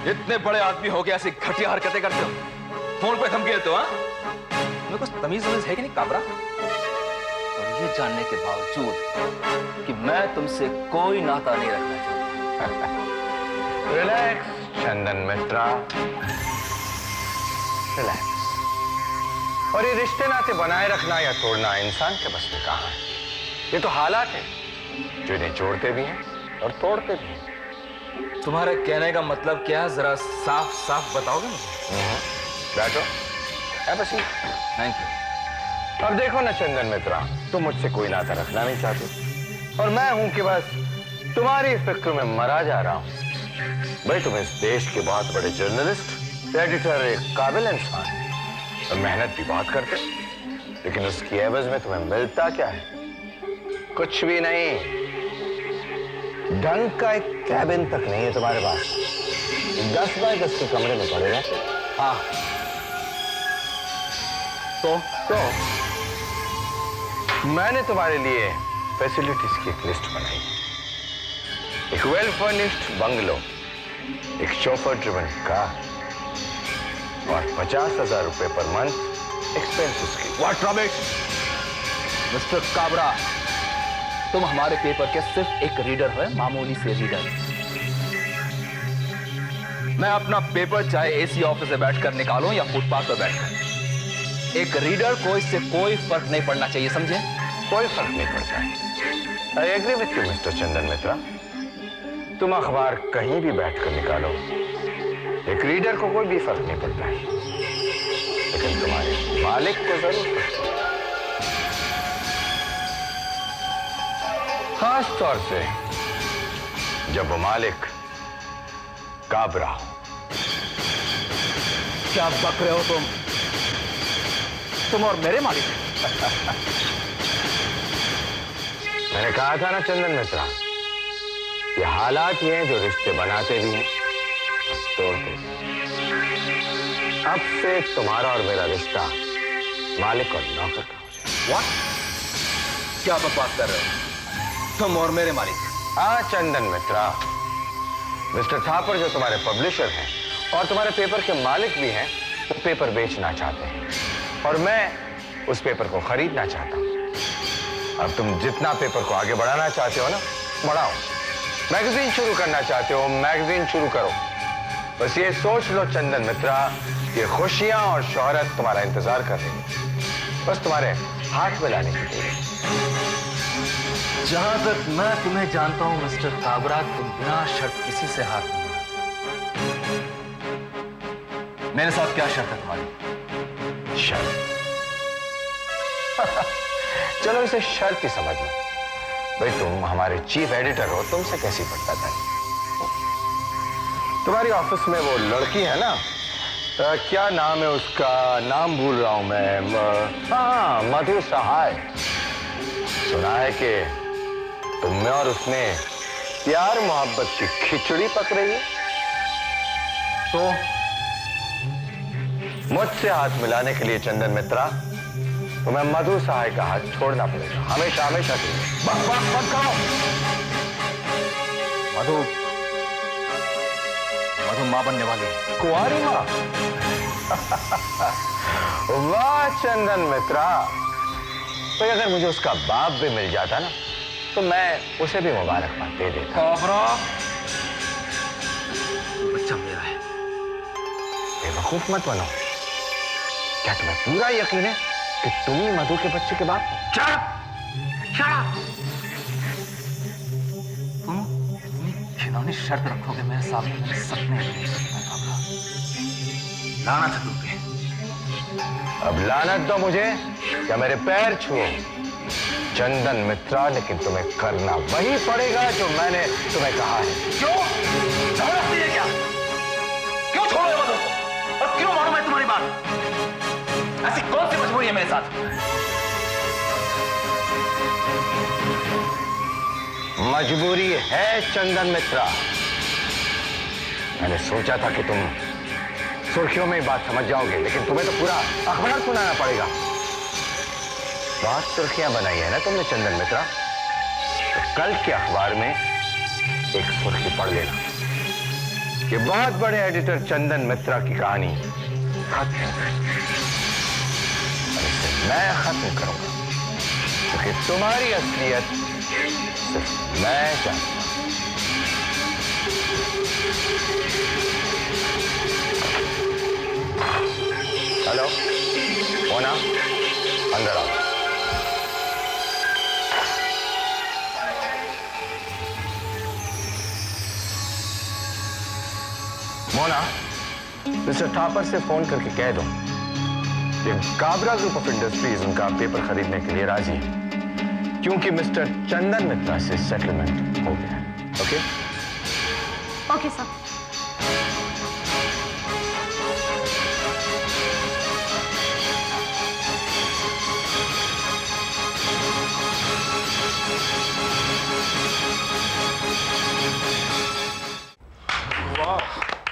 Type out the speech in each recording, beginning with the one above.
इतने बड़े आदमी हो गए ऐसी घटिया हरकतें करते हो, फोन पे धमकी देते हो? तुम्हें कुछ तमीज वमीज है कि नहीं काबरा? और ये जानने के बावजूद कि मैं तुमसे कोई नाता नहीं रखना चाहता। रिलैक्स चंदन मित्रा, रिलैक्स। और ये रिश्ते नाते बनाए रखना या तोड़ना इंसान के बस में कहां है। ये तो हालात है जो इन्हें जोड़ते भी हैं और तोड़ते भी हैं। तुम्हारे कहने का मतलब क्या है, जरा साफ साफ बताओगे मुझे? बैठो, है बस। Thank you. अब देखो ना चंदन मित्रा, तुम मुझसे कोई नाता रखना नहीं चाहते और मैं हूं कि बस तुम्हारी फिक्र में मरा जा रहा हूं। भाई तुम इस देश के बहुत बड़े जर्नलिस्ट, एडिटर, एक काबिल इंसान और मेहनत भी बहुत करते, लेकिन उसकी एवज में तुम्हें मिलता क्या है? कुछ भी नहीं। ढंग का एक कैबिन तक नहीं है तुम्हारे पास। 10 बाय 10 के कमरे में पड़े रहते। हाँ तो मैंने तुम्हारे लिए फैसिलिटीज की एक लिस्ट बनाई। एक वेल फर्निश्ड बंगलो, एक शोफर ड्रिवन कार और 50,000 रुपए पर मंथ एक्सपेंसेस की। व्हाट रबिश मिस्टर काबरा, तुम हमारे पेपर के सिर्फ एक रीडर हो, मामूली से रीडर। मैं अपना पेपर चाहे एसी ऑफिस में बैठकर निकालूं या फुटपाथ पर बैठकर, एक रीडर को इससे कोई फर्क नहीं पड़ना चाहिए, समझे? कोई फर्क नहीं पड़ता है। I agree with you mister Chandan Mitra. तुम अखबार कहीं भी बैठकर निकालो, एक रीडर को कोई भी फर्क नहीं पड़ता है, लेकिन तुम्हारे मालिक को जरूर पड़ता है। खास तौर से जब वो मालिक काबरा हो। क्या बक रहे हो तुम और मेरे मालिक? मैंने कहा था ना चंदन मित्रा, ये हालात ही हैं जो रिश्ते बनाते भी हैं और तोड़ते भी। अब से तुम्हारा और मेरा रिश्ता मालिक और नौकर का हो जाए। व्हाट? क्या बकवास कर रहे हो तुम और मेरे मालिक? हाँ चंदन मित्रा, मिस्टर थापर जो तुम्हारे पब्लिशर हैं और तुम्हारे पेपर के मालिक भी हैं, वो पेपर बेचना चाहते हैं और मैं उस पेपर को खरीदना चाहता हूं। अब तुम जितना पेपर को आगे बढ़ाना चाहते हो ना, बढ़ाओ। मैगजीन शुरू करना चाहते हो, मैगजीन शुरू करो। बस ये सोच लो चंदन मित्रा, ये खुशियां और शोहरत तुम्हारा इंतजार कर रही है, बस तुम्हारे हाथ में लाने के लिए। जहां तक मैं तुम्हें जानता हूं मिस्टर काबरा, तुम बिना शर्त किसी से हाथ नहीं मिलाते। मेरे साथ क्या शर्त है तुम्हारी? शर्त? चलो इसे शर्त ही समझ लो। भाई तुम हमारे चीफ एडिटर हो, तुमसे कैसी पड़ता था? तुम्हारी ऑफिस में वो लड़की है ना, क्या नाम है उसका, नाम भूल रहा हूं मैं। हाँ, मधु सहाय। सुना है कि तुम में और उसने प्यार मोहब्बत की खिचड़ी पक रही है, तो मुझसे हाथ मिलाने के लिए चंदन मित्रा तुम्हें मधु सहाय का हाथ छोड़ना पड़ेगा, हमेशा हमेशा के लिए। बस बस बस करो। मधु मां बनने वाली है। कुंवारी मां? वाह चंदन मित्रा, तो अगर मुझे उसका बाप भी मिल जाता ना, तो मैं उसे भी मुबारकबाद दे देता। बच्चा मेरा है। बेवकूफ मत बनो। क्या तुम्हें पूरा यकीन है कि तुम ही मधु के बच्चे के बाप हो? तुम खिलौनी शर्त रखोगे मेरे सामने, मेरे सपने लाना था तुम पे। अब लानत दो मुझे या मेरे पैर छुओ चंदन मित्रा, लेकिन तुम्हें करना वही पड़ेगा जो मैंने तुम्हें कहा है। क्यों? जबरदस्ती है क्या? क्यों छोड़ो ये मधु को? और क्यों मानूं मैं तुम्हारी बात? ऐसी कौन सी मजबूरी है मेरे साथ? मजबूरी है चंदन मित्रा। मैंने सोचा था कि तुम सुर्खियों में बात समझ जाओगे, लेकिन तुम्हें तो पूरा अखबार सुनाना पड़ेगा। बहुत सुर्खियां बनाई है ना तुमने चंदन मित्रा, तो कल के अखबार में एक सुर्खी पढ़ लेना। कि बहुत बड़े एडिटर चंदन मित्रा की कहानी खत्म है। मैं खत्म करूंगा क्योंकि तुम्हारी असलियत सिर्फ मैं जानता हूं। हेलो मोना, अंदर आओ। मोना, मिस्टर थापर से फोन करके कह दो कि काबरा ग्रुप ऑफ इंडस्ट्रीज उनका पेपर खरीदने के लिए राजी है, क्योंकि मिस्टर चंदन मित्रा से सेटलमेंट हो गया है। ओके? Okay sir.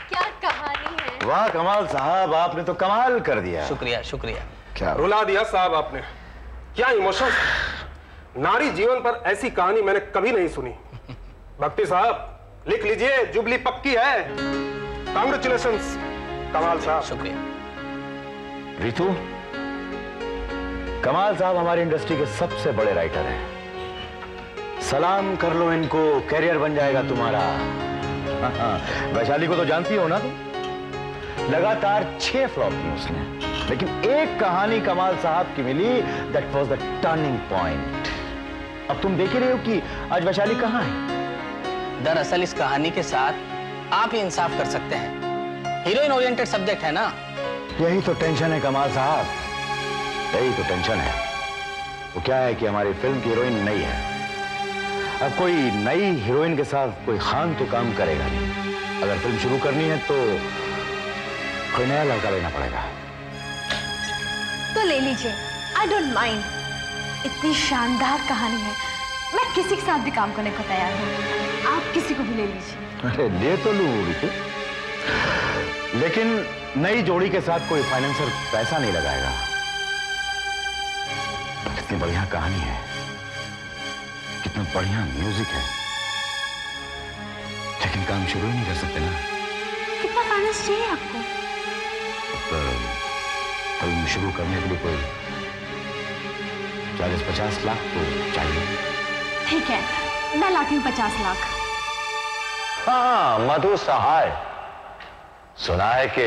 क्या कहानी है। वाह कमाल साहब, आपने तो कमाल कर दिया। शुक्रिया शुक्रिया। क्या रुला दिया साहब आपने। क्या इमोशन, नारी जीवन पर ऐसी कहानी मैंने कभी नहीं सुनी। भक्ति साहब लिख लीजिए, जुबली पक्की है। कांग्रेचुलेशंस कमाल साहब। शुक्रिया। रितु, कमाल साहब हमारी इंडस्ट्री के सबसे बड़े राइटर हैं। सलाम कर लो इनको, कैरियर बन जाएगा तुम्हारा। वैशाली को तो जानती हो ना तुम? लगातार 6 फ्लॉप की उसने, लेकिन एक कहानी कमाल साहब की मिली, that was the turning point. अब तुम देख ही रहे हो कि आज वैशाली कहां है। दरअसल इस कहानी के साथ आप ही इंसाफ कर सकते हैं। हीरोइन ओरिएंटेड सब्जेक्ट है ना। यही तो टेंशन है कमाल साहब, यही तो टेंशन है। वो क्या है कि हमारी फिल्म की हीरोइन नई है। अब कोई नई हीरोइन के साथ कोई खान तो काम करेगा नहीं। अगर फिल्म शुरू करनी है तो कोई नया लड़का लेना पड़ेगा। तो ले लीजिए, आई डोंट माइंड। इतनी शानदार कहानी है, मैं किसी के साथ भी काम करने को तैयार हूँ। आप किसी को भी ले लीजिए। अरे ले तो लूं रितु, लेकिन नई जोड़ी के साथ कोई फाइनेंसर पैसा नहीं लगाएगा। कितनी बढ़िया कहानी है, कितना बढ़िया म्यूजिक है, लेकिन काम शुरू ही नहीं कर सकते ना। कितना फाइनेंस चाहिए आपको? फिल्म शुरू करने के लिए कोई 40-50 लाख तो चाहिए। ठीक है, मैं लाती हूँ 50 लाख। हाँ, मधु सहाय, सुना है कि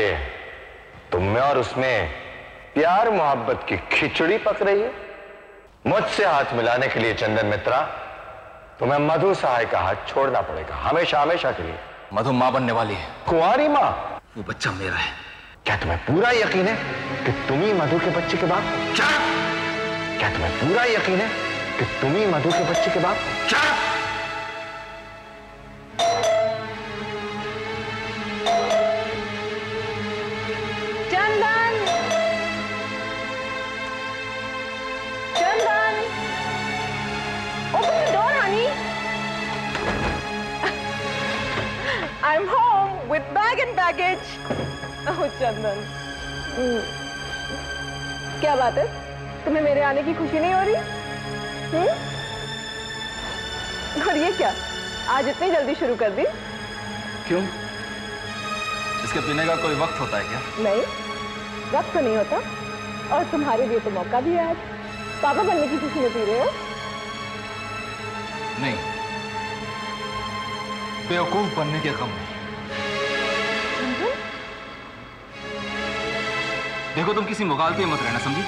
तुम में और उसमें प्यार मोहब्बत की खिचड़ी पक रही है। मुझसे हाथ मिलाने के लिए चंदन मित्रा, तुम्हें मधु सहाय का हाथ छोड़ना पड़ेगा, हमेशा हमेशा के लिए। मधु मां बनने वाली है। कुंवारी मां? वो बच्चा मेरा है। क्या तुम्हें पूरा यकीन है कि तुम ही मधु के बच्चे के बाप हो? क्या तुम्हें पूरा यकीन है कि तुम ही मधु के बच्चे के बाप हो? चंदन, चंदन, open the door, honey. I'm home with bag and baggage. Oh, चंदन, क्या बात है? तुम्हें मेरे आने की खुशी नहीं हो रही? और ये क्या? आज इतनी जल्दी शुरू कर दी? क्यों? इसके पीने का कोई वक्त होता है क्या? नहीं, वक्त तो नहीं होता। और तुम्हारे लिए तो मौका भी है आज। पापा बनने की खुशी में पी रहे हो? नहीं, बेवकूफ बनने के गम में। देखो, तुम किसी मुगालते में मत रहना, समझी?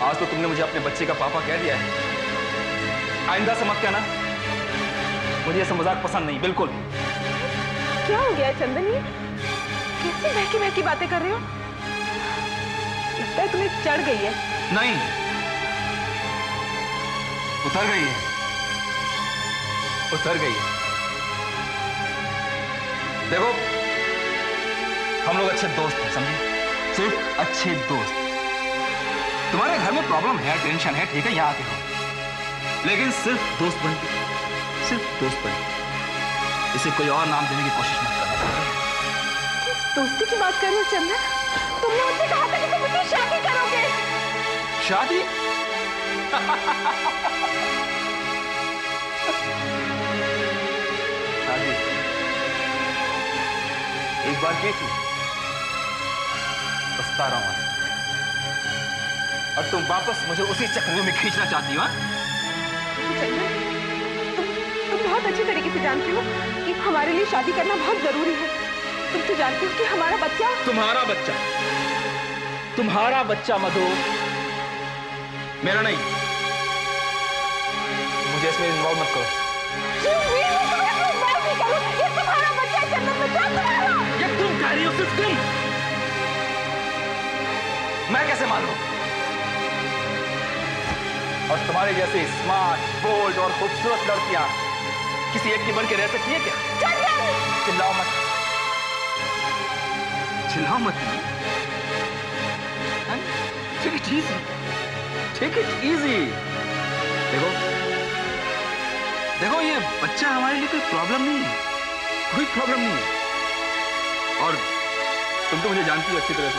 आज तो तुमने मुझे अपने बच्चे का पापा कह दिया है, आइंदा से मत कहना। मुझे ऐसा मजाक पसंद नहीं, बिल्कुल। क्या हो गया चंदन, ये कैसी बहकी बहकी बातें कर रहे हो? लगता है तुम्हें चढ़ गई है। नहीं, उतर गई है, उतर गई है। देखो, हम लोग अच्छे दोस्त हैं, समझे? सिर्फ अच्छे दोस्त। तुम्हारे घर में प्रॉब्लम है, टेंशन है, ठीक है, यहां आके हो, लेकिन सिर्फ दोस्त बन के, सिर्फ दोस्त बन के। इसे कोई और नाम देने की कोशिश मत करना। दोस्ती की बात कर रहे हो चंदन? तुमने मुझसे कहा था कि तुम मुझसे शादी करोगे। शादी? शादी? एक बार की थी, पछता रहा हूं और तुम वापस मुझे उसी चक्र में खींचना चाहती हो। तुम बहुत अच्छी तरीके से जानते हो कि हमारे लिए शादी करना बहुत जरूरी है। तुम तो जानते हो कि हमारा बच्चा तुम्हारा बच्चा मधु, मेरा नहीं। मुझे इसमें इन्वॉल्व मत करो। ये तुम्हारा बच्चा है चंदन मित्रा, तुम्हारा। ये तुम कह रही हो, सिर्फ तुम। मैं कैसे मान लूं? और तुम्हारे जैसे स्मार्ट, बोल्ड और खूबसूरत लड़कियां किसी एक की बन के रह सकती है क्या? चिल्लाओ मत, चिल्लाओ मत। Take it easy, take it easy. देखो ये बच्चा हमारे लिए कोई प्रॉब्लम नहीं है, कोई प्रॉब्लम नहीं है। और तुम तो मुझे जानती हो अच्छी तरह से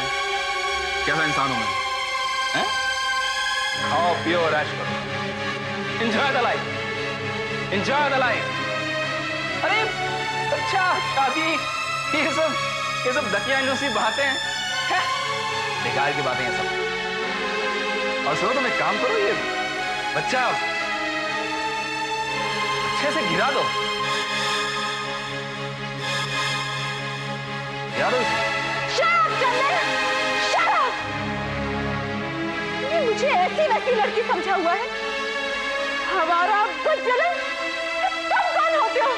कैसा इंसान हूं मैं, हैं? खाओ पियो और ऐश करो, enjoy the life, enjoy the life. अरे अच्छा, शादी, ये सब दकिया सी बातें हैं, बेकार की बातें हैं सब। और सुनो, तुम एक काम करो, ये बच्चा अच्छे से गिरा दो, गिरा दो इसे। मुझे ऐसी वैसी लड़की समझा हुआ है, हमारा बच्चन। तुम कौन होते हो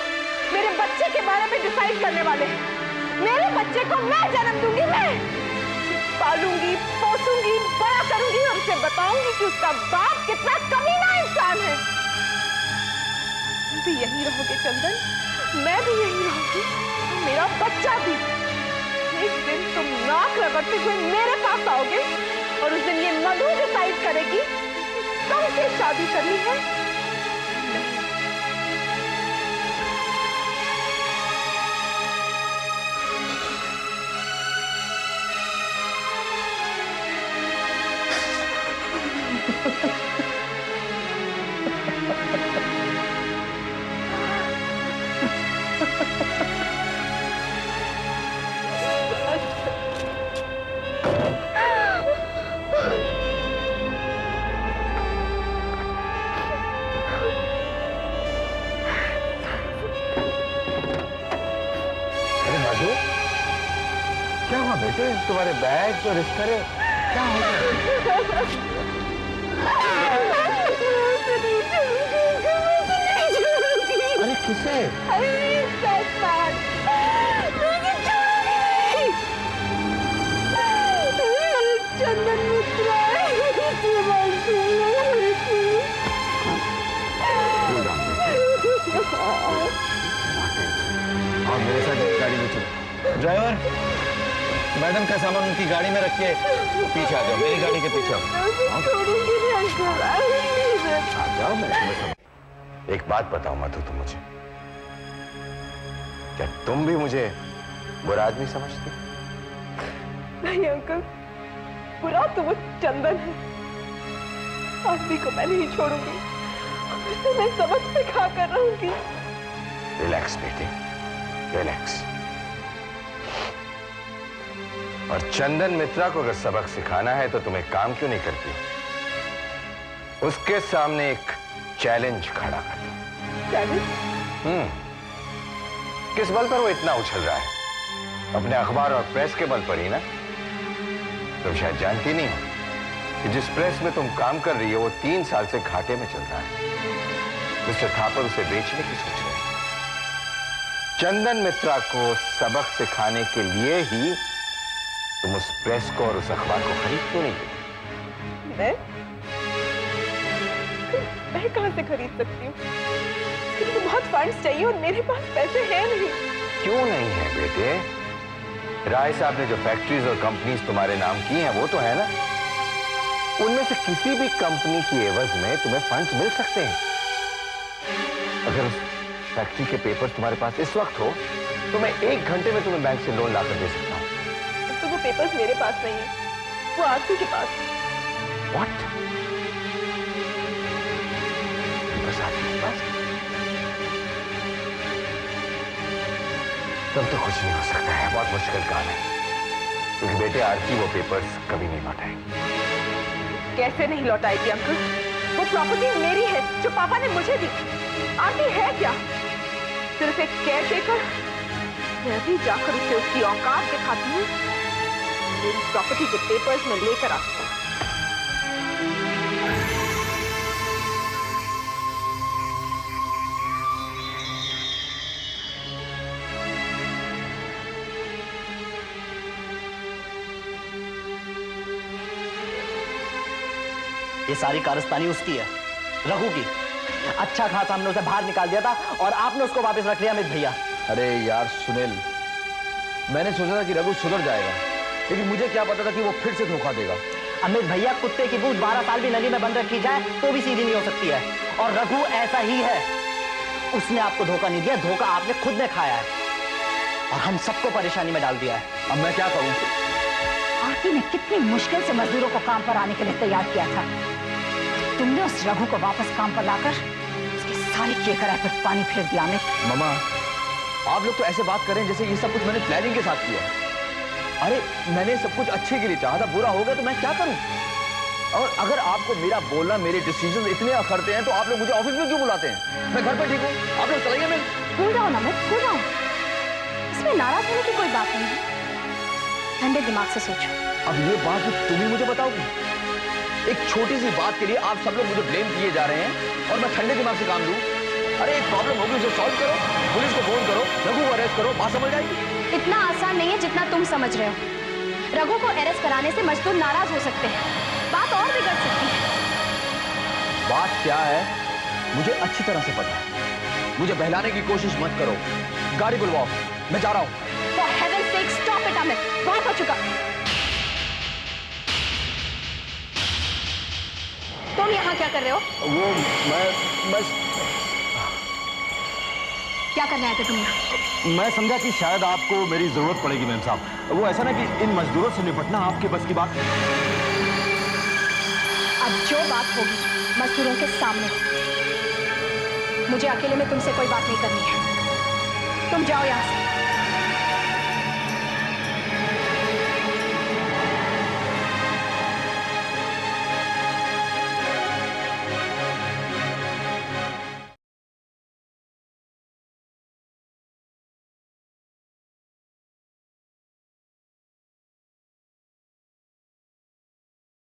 मेरे बच्चे के बारे में डिसाइड करने वाले? मेरे बच्चे को मैं जन्म दूंगी, मैं पालूंगी, पोसूंगी, बड़ा करूंगी और उसे बताऊंगी कि उसका बाप कितना कमीना इंसान है। तुम भी यही रहोगे चंदन, मैं भी यही रहूंगी, मेरा बच्चा भी। एक दिन तुम नाक रगड़ते हुए मेरे पास आओगे और उस दिन ये मधु डिसाइड करेगी तुमसे शादी करनी है। क्या हुआ बेटे, तुम्हारे बैग और इस तरह क्या हो गया? अरे किसे? चंदन मित्रा। और मेरे साथ एक गाड़ी में चलो। ड्राइवर, मैडम का सामान उनकी गाड़ी में रख के पीछे आ जाओ, मेरी गाड़ी के पीछे आओ। आ जाओ, मैं समझ। एक बात बताओ मधु, तुम मुझे, क्या तुम भी मुझे बुरा आदमी समझती? नहीं अंकल, बुरा तो वो चंदन है। आदमी को मैं नहीं छोड़ूंगी, उसे मैं सबक सिखा कर रहूंगी। रिलैक्स बेटे, रिलैक्स। और चंदन मित्रा को अगर सबक सिखाना है तो तुम एक काम क्यों नहीं करती? उसके सामने एक चैलेंज खड़ा कर दो। चैलेंज? किस बल पर वो इतना उछल रहा है? अपने अखबार और प्रेस के बल पर ही ना? तुम शायद जानती नहीं हो कि जिस प्रेस में तुम काम कर रही हो वो 3 साल से घाटे में चल रहा है। मिस्टर थापर उसे बेचने की सोच रहे हैं। चंदन मित्रा को सबक सिखाने के लिए ही तुम उस प्रेस को और उस अखबार को खरीद क्यों नहीं गई? मैं कहां से खरीद सकती हूँ? तो बहुत फंड्स चाहिए और मेरे पास पैसे हैं नहीं। क्यों नहीं है बेटे? राय साहब ने जो फैक्ट्रीज और कंपनीज तुम्हारे नाम की हैं वो तो है ना? उनमें से किसी भी कंपनी की एवज में तुम्हें फंड्स मिल सकते हैं। अगर उस फैक्ट्री के पेपर तुम्हारे पास इस वक्त हो तो मैं 1 घंटे में तुम्हें बैंक से लोन लाकर दे सकता हूं। तो वो पेपर्स मेरे पास नहीं है, वो आरती के पास है। What? बस आरती के पास? तब तो कुछ नहीं हो सकता है, बहुत मुश्किल काम है, क्योंकि बेटे आरती वो पेपर्स कभी नहीं लौटाएगी। कैसे नहीं लौटाएगी अंकल? वो प्रॉपर्टी मेरी है जो पापा ने मुझे दी। आरती है क्या? सिर्फ एक केयर टेकर। मैं अभी जाकर उसे उसकी औकात दिखाती हूँ। मेरी प्रॉपर्टी के पेपर्स में लेकर आती हूँ। ये सारी कारस्तानी उसकी है, रघु की। अच्छा खासा हमने उसे बाहर निकाल दिया था और आपने उसको वापस रख लिया अमित भैया। अरे यार सुनील, मैंने सोचा था कि रघु सुधर जाएगा, लेकिन मुझे क्या पता था कि वो फिर से धोखा देगा। अमित भैया, कुत्ते की पूंछ 12 साल भी नली में बंद रखी जाए तो भी सीधी नहीं हो सकती है, और रघु ऐसा ही है। उसने आपको धोखा नहीं दिया, धोखा आपने खुद ने खाया है और हम सबको परेशानी में डाल दिया है। अब मैं क्या करूं? आरती ने कितनी मुश्किल से मजदूरों को काम पर आने के लिए तैयार किया था। तुमने उस रघु को वापस काम पर लाकर उसकी सारी किए कराए पर पानी फेर दिया। अमित, मामा, आप लोग तो ऐसे बात करें जैसे ये सब कुछ मैंने प्लानिंग के साथ किया। अरे मैंने सब कुछ अच्छे के लिए चाहा था, बुरा हो गया तो मैं क्या करूं? और अगर आपको मेरा बोलना, मेरे डिसीजन इतने अखरते हैं तो आप लोग मुझे ऑफिस में क्यों बुलाते हैं? मैं घर पे ठीक हूँ, आप लोग चलाइए। मैं cool down Amit, cool down. इसमें नाराज होने की कोई बात नहीं है, ठंडे दिमाग से सोचो। अब ये बात तुम ही मुझे बताओगी? एक छोटी सी बात के लिए आप सब लोग मुझे ब्लेम किए जा रहे हैं और मैं ठंडे दिमाग से काम लूं? अरे एक प्रॉब्लम होगी, उसे सॉल्व करो, पुलिस को फोन करो, रघु को अरेस्ट करो, बात समझ आएगी। इतना आसान नहीं है जितना तुम समझ रहे हो। रघु को अरेस्ट कराने से मजदूर नाराज हो सकते हैं, बात और बिगड़ सकती है। बात क्या है मुझे अच्छी तरह से पता है, मुझे बहलाने की कोशिश मत करो। गाड़ी बुलवाओ, मैं जा रहा हूं। For heaven's sake, stop it, Amit, बहुत हो चुका। तुम यहाँ क्या कर रहे हो? वो मैं क्या करने आए थे तुम यहाँ? मैं समझा कि शायद आपको मेरी जरूरत पड़ेगी मैम साहब। वो ऐसा ना कि इन मजदूरों से निपटना आपके बस की बात। अब जो बात होगी मजदूरों के सामने, मुझे अकेले में तुमसे कोई बात नहीं करनी है। तुम जाओ यहाँ से।